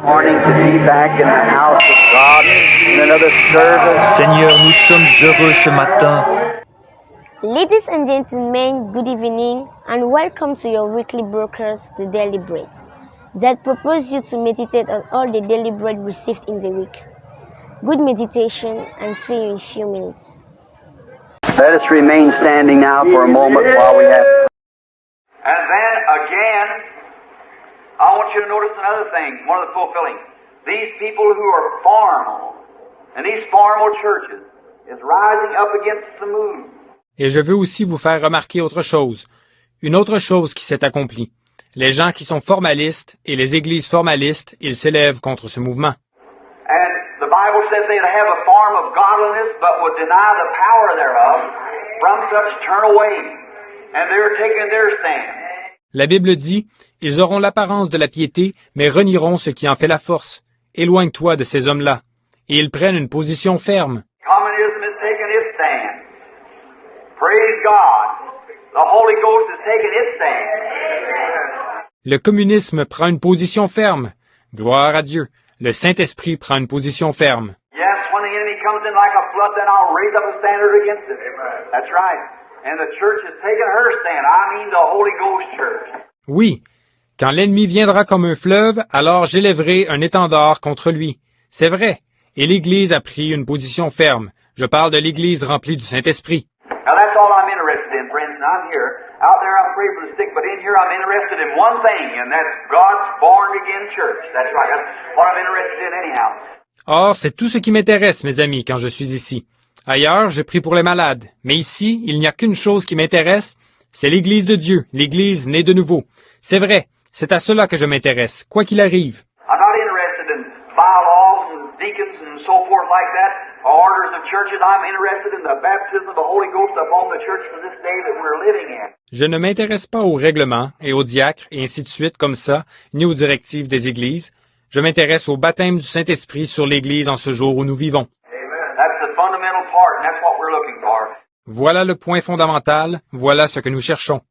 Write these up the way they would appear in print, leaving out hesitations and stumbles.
morning to be back in the house of God in another service. Seigneur, nous sommes heureux ce matin. Ladies and gentlemen, good evening and welcome to your weekly broadcast, The Daily Bread, that proposes you to meditate on all the daily bread received in the week. Good meditation and see you in a few minutes. Let us remain standing now for a moment while we have... And then again, I want you to notice another thing, one of the fulfilling. These people who are formal, and these formal churches, is rising up against the move. Et je veux aussi vous faire remarquer autre chose. Une autre chose qui s'est accomplie. Les gens qui sont formalistes et les églises formalistes, ils s'élèvent contre ce mouvement. And the Bible says they'd have a form of godliness, but would deny the power thereof. From such turn away. And they're taking their stand. La Bible dit, ils auront l'apparence de la piété, mais renieront ce qui en fait la force. Éloigne-toi de ces hommes-là. Et ils prennent une position ferme. Communism is taking its stand. Praise God. The Holy Ghost is taking its stand. Le communisme prend une position ferme. Gloire à Dieu. Le Saint-Esprit prend une position ferme. Yes, when the enemy comes in like a flood, then I'll raise up a standard against it. That's right. And the church is taking her stand. I mean the Holy Ghost church. Oui. Quand l'ennemi viendra comme un fleuve, alors j'élèverai un étendard contre lui. C'est vrai. Et l'Église a pris une position ferme. Je parle de l'Église remplie du Saint-Esprit. Now that's all I'm interested in, friends, and I'm here. Out there I'm praying for the sick, but in here I'm interested in one thing, and that's God's born-again church. That's right. That's what I'm interested in anyhow. Or, c'est tout ce qui m'intéresse, mes amis, quand je suis ici. Ailleurs, je prie pour les malades. Mais ici, il n'y a qu'une chose qui m'intéresse, c'est l'Église de Dieu, l'Église née de nouveau. C'est vrai, c'est à cela que je m'intéresse, quoi qu'il arrive. I'm not interested in bylaws and deacons and so forth like that, or orders of churches. I'm interested in the baptism of the Holy Ghost upon the church for this day that we're living in. Je ne m'intéresse pas aux règlements et aux diacres et ainsi de suite comme ça, ni aux directives des églises. Je m'intéresse au baptême du Saint-Esprit sur l'Église en ce jour où nous vivons. That's the fundamental part, and that's what we're looking for. Voilà le point fondamental, voilà ce que nous cherchons.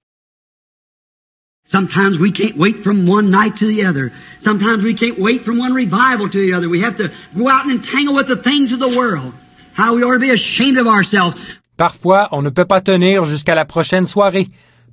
Sometimes we can't wait from one night to the other. Sometimes we can't wait from one revival to the other. We have to go out and entangle with the things of the world. How we ought to be ashamed of ourselves. Parfois, on ne peut pas tenir jusqu'à la prochaine soirée.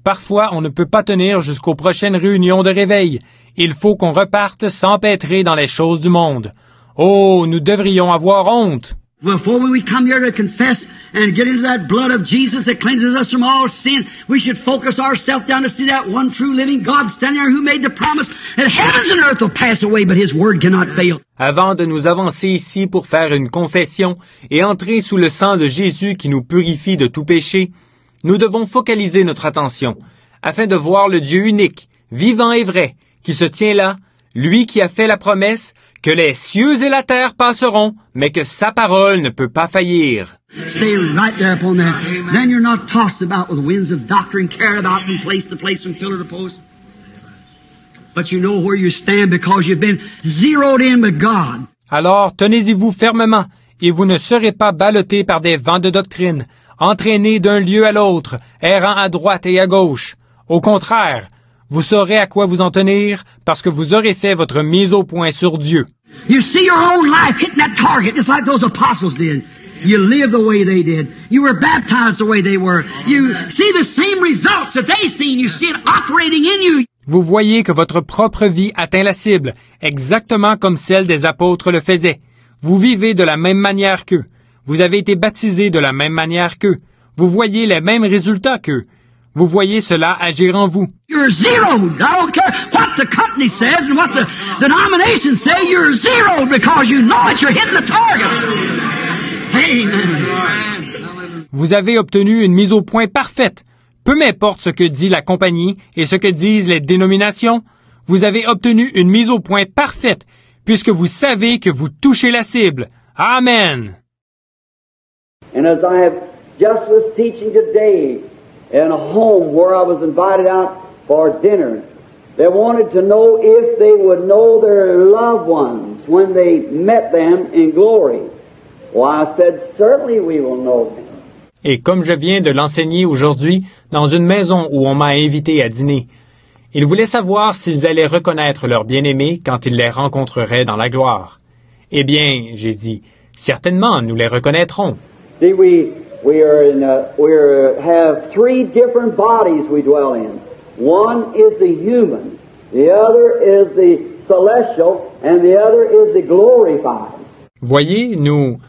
Parfois, on ne peut pas tenir jusqu'aux prochaines réunions de réveil. Il faut qu'on reparte s'empêtrer dans les choses du monde. Oh, nous devrions avoir honte. Before we come here to confess and get into that blood of Jesus that cleanses us from all sin, we should focus ourselves down to see that one true living God standing there who made the promise that heavens and earth will pass away, but His word cannot fail. Avant de nous avancer ici pour faire une confession et entrer sous le sang de Jésus qui nous purifie de tout péché, nous devons focaliser notre attention afin de voir le Dieu unique, vivant et vrai, qui se tient là, lui qui a fait la promesse que les cieux et la terre passeront, mais que sa parole ne peut pas faillir. Stay right there upon that. Then you're not tossed about with winds of doctrine, carried about from place to place, from pillar to post. But you know where you stand because you've been zeroed in with God. Alors, tenez-y-vous fermement, et vous ne serez pas ballottés par des vents de doctrine, entraînés d'un lieu à l'autre, errant à droite et à gauche. Au contraire, vous saurez à quoi vous en tenir parce que vous aurez fait votre mise au point sur Dieu. You see your own life hitting that target just like those apostles did. You live the way they did. You were baptized the way they were. You see the same results that they seen. You see it operating in you. Vous voyez que votre propre vie atteint la cible, exactement comme celle des apôtres le faisait. Vous vivez de la même manière qu'eux. Vous avez été baptisés de la même manière qu'eux. Vous voyez les mêmes résultats qu'eux. Vous voyez cela agir en vous. You're zeroed. I don't care what the company says and what the denomination say. You're zeroed because you know that you're hitting the target. Amen. Vous avez obtenu une mise au point parfaite. Peu m'importe ce que dit la compagnie et ce que disent les dénominations, vous avez obtenu une mise au point parfaite puisque vous savez que vous touchez la cible. Amen. And as I have just was teaching today in a home where I was invited out for dinner, they wanted to know if they would know their loved ones when they met them in glory. Well, I said, certainly we will know them. Et comme je viens de l'enseigner aujourd'hui dans une maison où on m'a invité à dîner, Il voulait savoir s'ils allaient reconnaître leur bien-aimé quand ils les rencontreraient dans la gloire. Eh bien, j'ai dit, certainement, nous les reconnaîtrons. See, we have three different bodies we dwell in. One is the human, the other is the celestial, and the other is the glorified. Voyez, nous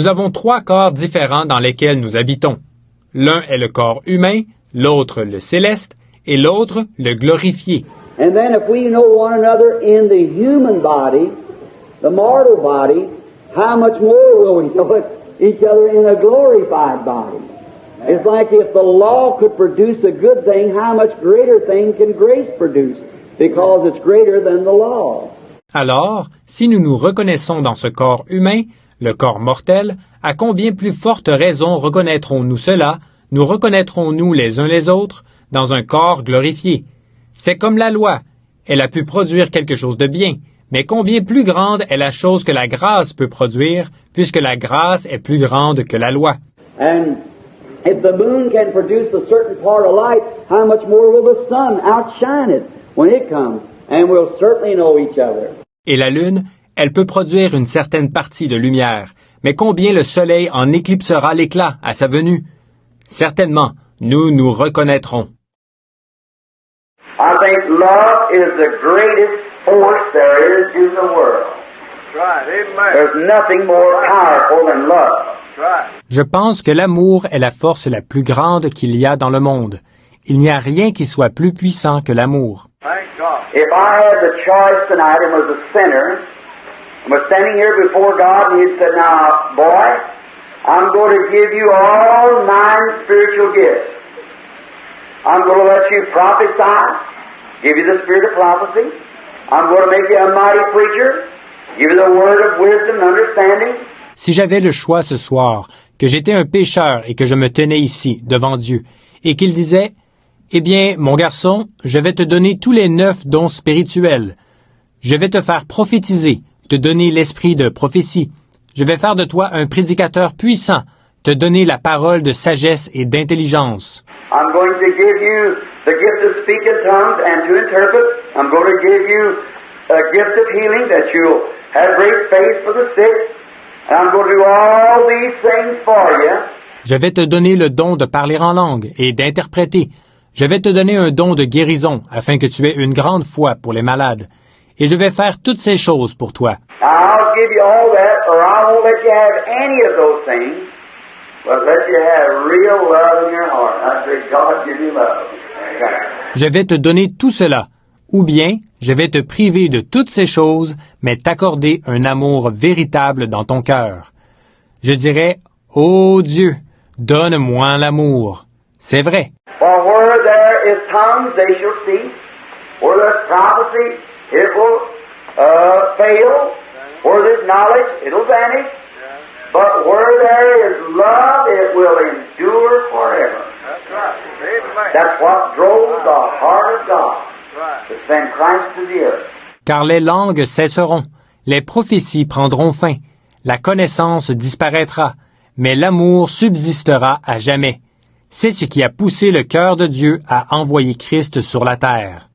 avons 3 corps différents dans lesquels nous habitons. L'un est le corps humain, l'autre le céleste, et l'autre le glorifié. And then if we know one another in the human body, the mortal body, how much more will we know each other in a glorified body? It's like if the law could produce a good thing, how much greater thing can grace produce? Because it's greater than the law. Alors, si nous nous reconnaissons dans ce corps humain, le corps mortel, à combien plus forte raison reconnaîtrons-nous cela, nous reconnaîtrons-nous les uns les autres, dans un corps glorifié? C'est comme la loi. Elle a pu produire quelque chose de bien, mais combien plus grande est la chose que la grâce peut produire, puisque la grâce est plus grande que la loi. And if the moon can produce a certain part of light, how much more will the sun outshine it when it comes? And we'll certainly know each other. Et la lune, elle peut produire une certaine partie de lumière, mais combien le soleil en éclipsera l'éclat à sa venue? Certainement, nous nous reconnaîtrons. I think love is the greatest force there is in the world. That's right. Amen. There's nothing more powerful than love. That's right. Je pense que l'amour est la force la plus grande qu'il y a dans le monde. Il n'y a rien qui soit plus puissant que l'amour. Thank God. If I had the choice tonight and was a sinner, and was standing here before God and He said, now, boy, I'm going to give you all 9 spiritual gifts. I'm going to let you prophesy, give you the spirit of prophecy. I'm going to make you a mighty preacher, give you the word of wisdom and understanding. Si j'avais le choix ce soir, que j'étais un pécheur et que je me tenais ici, devant Dieu, et qu'il disait, eh bien, mon garçon, je vais te donner tous les 9 dons spirituels. Je vais te faire prophétiser, te donner l'esprit de prophétie. Je vais faire de toi un prédicateur puissant, te donner la parole de sagesse et d'intelligence. I'm going to give you the gift to speak in tongues and to interpret. I'm going to give you a gift of healing that you'll have great faith for the sick. And I'm going to do all these things for you. Je vais te donner le don de parler en langue et d'interpréter. Je vais te donner un don de guérison afin que tu aies une grande foi pour les malades. Et je vais faire toutes ces choses pour toi. I'll give you all that, or I won't let you have any of those things, but let you have real love in your heart. I say, God, give you love. Je vais te donner tout cela, ou bien je vais te priver de toutes ces choses, mais t'accorder un amour véritable dans ton cœur. Je dirais, ô Dieu, donne-moi l'amour. C'est vrai. For where there is tongues, they shall cease. Where there's prophecy, it will fail. Where there's knowledge, it'll vanish. But where there is love, it will endure forever. That's right. Amen. That's what drove the heart of God to send Christ to the earth. Car les langues cesseront, les prophéties prendront fin, la connaissance disparaîtra, mais l'amour subsistera à jamais. C'est ce qui a poussé le cœur de Dieu à envoyer Christ sur la terre.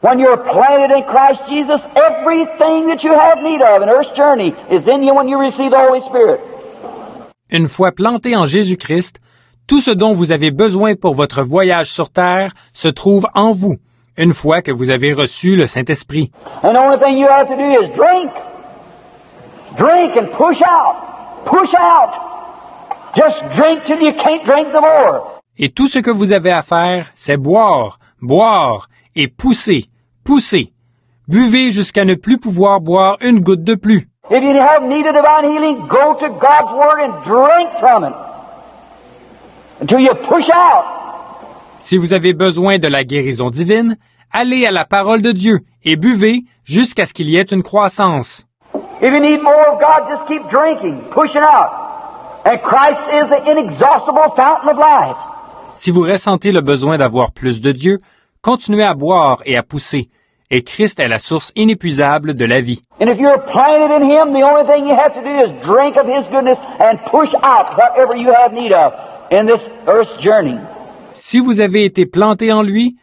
When you're planted in Christ Jesus, everything that you have need of in earth's journey is in you when you receive the Holy Spirit. Une fois planté en Jésus-Christ, tout ce dont vous avez besoin pour votre voyage sur terre se trouve en vous, une fois que vous avez reçu le Saint-Esprit. And the only thing you have to do is drink. Drink and push out. Push out. Just drink till you can't drink no more. Et tout ce que vous avez à faire, c'est boire, boire et pousser, pousser. Buvez jusqu'à ne plus pouvoir boire une goutte de plus. If you have need of divine healing, go to God's Word and drink from it until you push out. Si vous avez besoin de la guérison divine, allez à la parole de Dieu et buvez jusqu'à ce qu'il y ait une croissance. If you need more of God, just keep drinking, pushing out. And Christ is the inexhaustible fountain of life. Si vous ressentez le besoin d'avoir plus de Dieu, continuez à boire et à pousser. Et Christ est la source inépuisable de la vie. And if you're planted in Him, the only thing you have to do is drink of His goodness and push out whatever you have need of in this earth's journey. Si vous avez été planté en lui,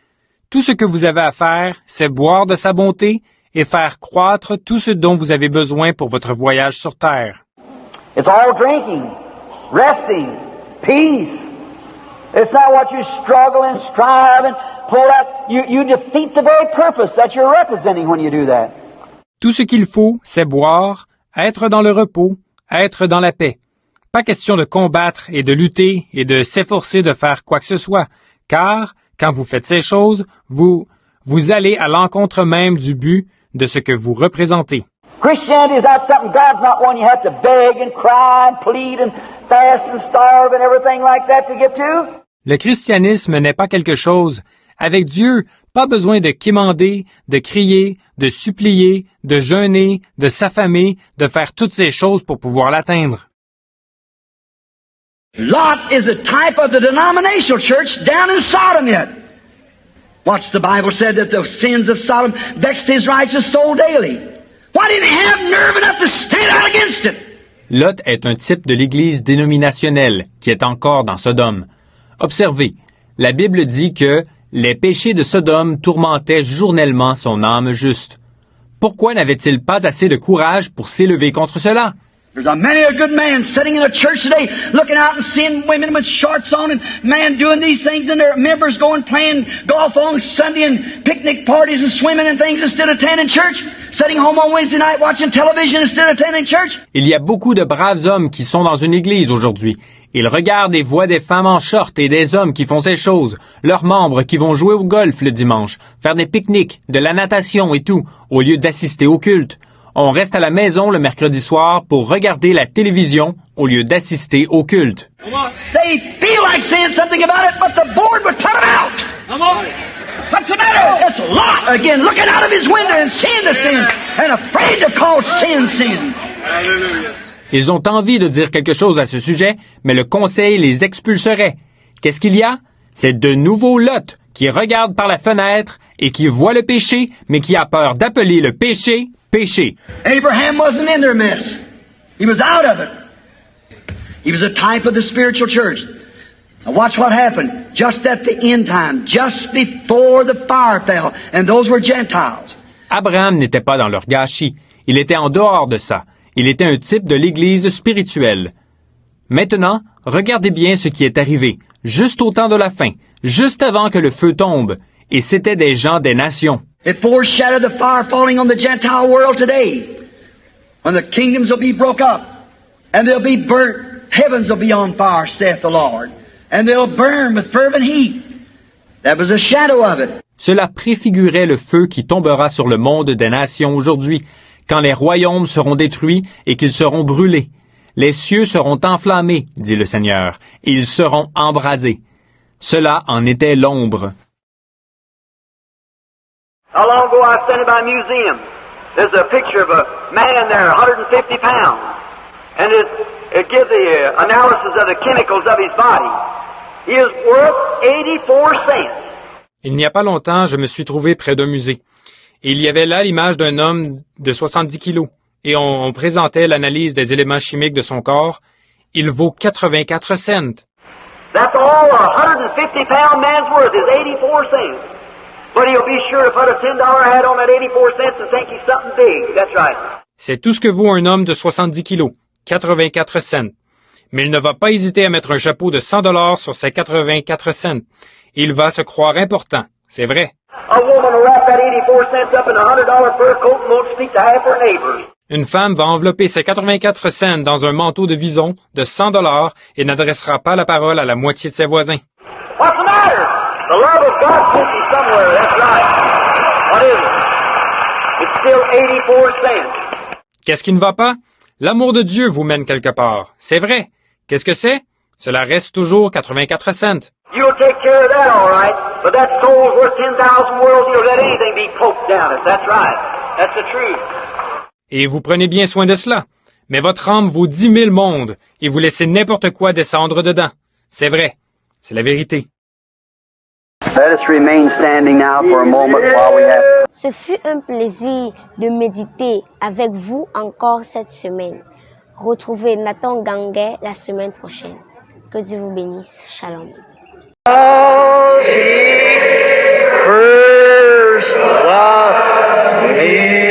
tout ce que vous avez à faire, c'est boire de sa bonté et faire croître tout ce dont vous avez besoin pour votre voyage sur terre. It's all drinking, resting, peace. It's not what you struggle and strive and pull out. You defeat the very purpose that you're representing when you do that. Tout ce qu'il faut, c'est boire, être dans le repos, être dans la paix. Pas question de combattre et de lutter et de s'efforcer de faire quoi que ce soit, car, quand vous faites ces choses, vous allez à l'encontre même du but de ce que vous représentez. Christianity is not something, God's not one you have to beg and cry and plead and fast and starve and everything like that to get to. Le christianisme n'est pas quelque chose. Avec Dieu, pas besoin de quémander, de crier, de supplier, de jeûner, de s'affamer, de faire toutes ces choses pour pouvoir l'atteindre. Lot is a type of the denominational church down in Sodom yet. What's the Bible said that the sins of Sodom vexed his righteous soul daily. Why didn't he have nerve enough to stand out against it? Lot est un type de l'Église dénominationnelle qui est encore dans Sodome. Observez, la Bible dit que les péchés de Sodome tourmentaient journellement son âme juste. Pourquoi n'avait-il pas assez de courage pour s'élever contre cela? There's many a good man sitting in a church today looking out and seeing women with shorts on and men doing these things and their members going playing golf on Sunday and picnic parties and swimming and things instead of attending church, sitting home on Wednesday night watching television instead of attending church. Il y a beaucoup de braves hommes qui sont dans une église aujourd'hui. Ils regardent et voient des femmes en short et des hommes qui font ces choses, leurs membres qui vont jouer au golf le dimanche, faire des pique-niques, de la natation et tout, au lieu d'assister au culte. On reste à la maison le mercredi soir pour regarder la télévision au lieu d'assister au culte. They feel like saying something about it, but the board would put them out. What's the matter? It's Lot again, looking out of his window and seeing the sin, and afraid to call sin, sin. Ils ont envie de dire quelque chose à ce sujet, mais le conseil les expulserait. Qu'est-ce qu'il y a? C'est de nouveau Lot qui regarde par la fenêtre et qui voit le péché, mais qui a peur d'appeler le péché, péché. Abraham wasn't in their mess. He was out of it. He was a type of the spiritual church. Now watch what happened just at the end time, just before the fire fell, and those were Gentiles. Abraham n'était pas dans leur gâchis. Il était en dehors de ça. Il était un type de l'Église spirituelle. Maintenant, regardez bien ce qui est arrivé, juste au temps de la fin, juste avant que le feu tombe, et c'étaient des gens des nations. It foreshadowed the fire falling on the Gentile world today, when the kingdoms will be broke up, and they'll be burnt, heavens will be on fire, saith the Lord, and they'll burn with fervent heat. That was a shadow of it. Cela préfigurait le feu qui tombera sur le monde des nations aujourd'hui, quand les royaumes seront détruits et qu'ils seront brûlés. Les cieux seront enflammés, dit le Seigneur, et ils seront embrasés. Cela en était l'ombre. How long ago I was standing by a museum. There's a picture of a man there, 150 pounds. And it gives the analysis of the chemicals of his body. He is worth 84 cents. Il n'y a pas longtemps, je me suis trouvé près d'un musée. Et il y avait là l'image d'un homme de 70 kilos. Et on présentait l'analyse des éléments chimiques de son corps. Il vaut 84 cents. That's all a 150-pound man's worth is 84 cents. But he'll be sure to put a $10 hat on that 84 cents and think he's something big. That's right. C'est tout ce que vaut un homme de 70 kilos, 84 cents. Mais il ne va pas hésiter à mettre un chapeau de 100 $ sur ses 84 cents. Il va se croire important. C'est vrai. A woman will wrap that 84 cents up in a $100 fur coat and won't speak to half her neighbors. Une femme va envelopper ses 84 cents dans un manteau de vison de 100 $ et n'adressera pas la parole à la moitié de ses voisins. What's the matter? The love of God puts you somewhere, that's right. What is it? It's still 84 cents. Qu'est-ce qui ne va pas? L'amour de Dieu vous mène quelque part. C'est vrai. Qu'est-ce que c'est? Cela reste toujours 84 cents. You'll take care of that, all right. But that soul's worth 10,000 worlds. You'll let anything be poked down it. That's right. That's the truth. Et vous prenez bien soin de cela. Mais votre âme vaut 10 000 mondes et vous laissez n'importe quoi descendre dedans. C'est vrai. C'est la vérité. Let us remain standing now for a moment while we have... Ce fut un plaisir de méditer avec vous encore cette semaine. Retrouvez Nathan Ganguet la semaine prochaine. Que Dieu vous bénisse. Shalom. Oh, 'cause He first loved me.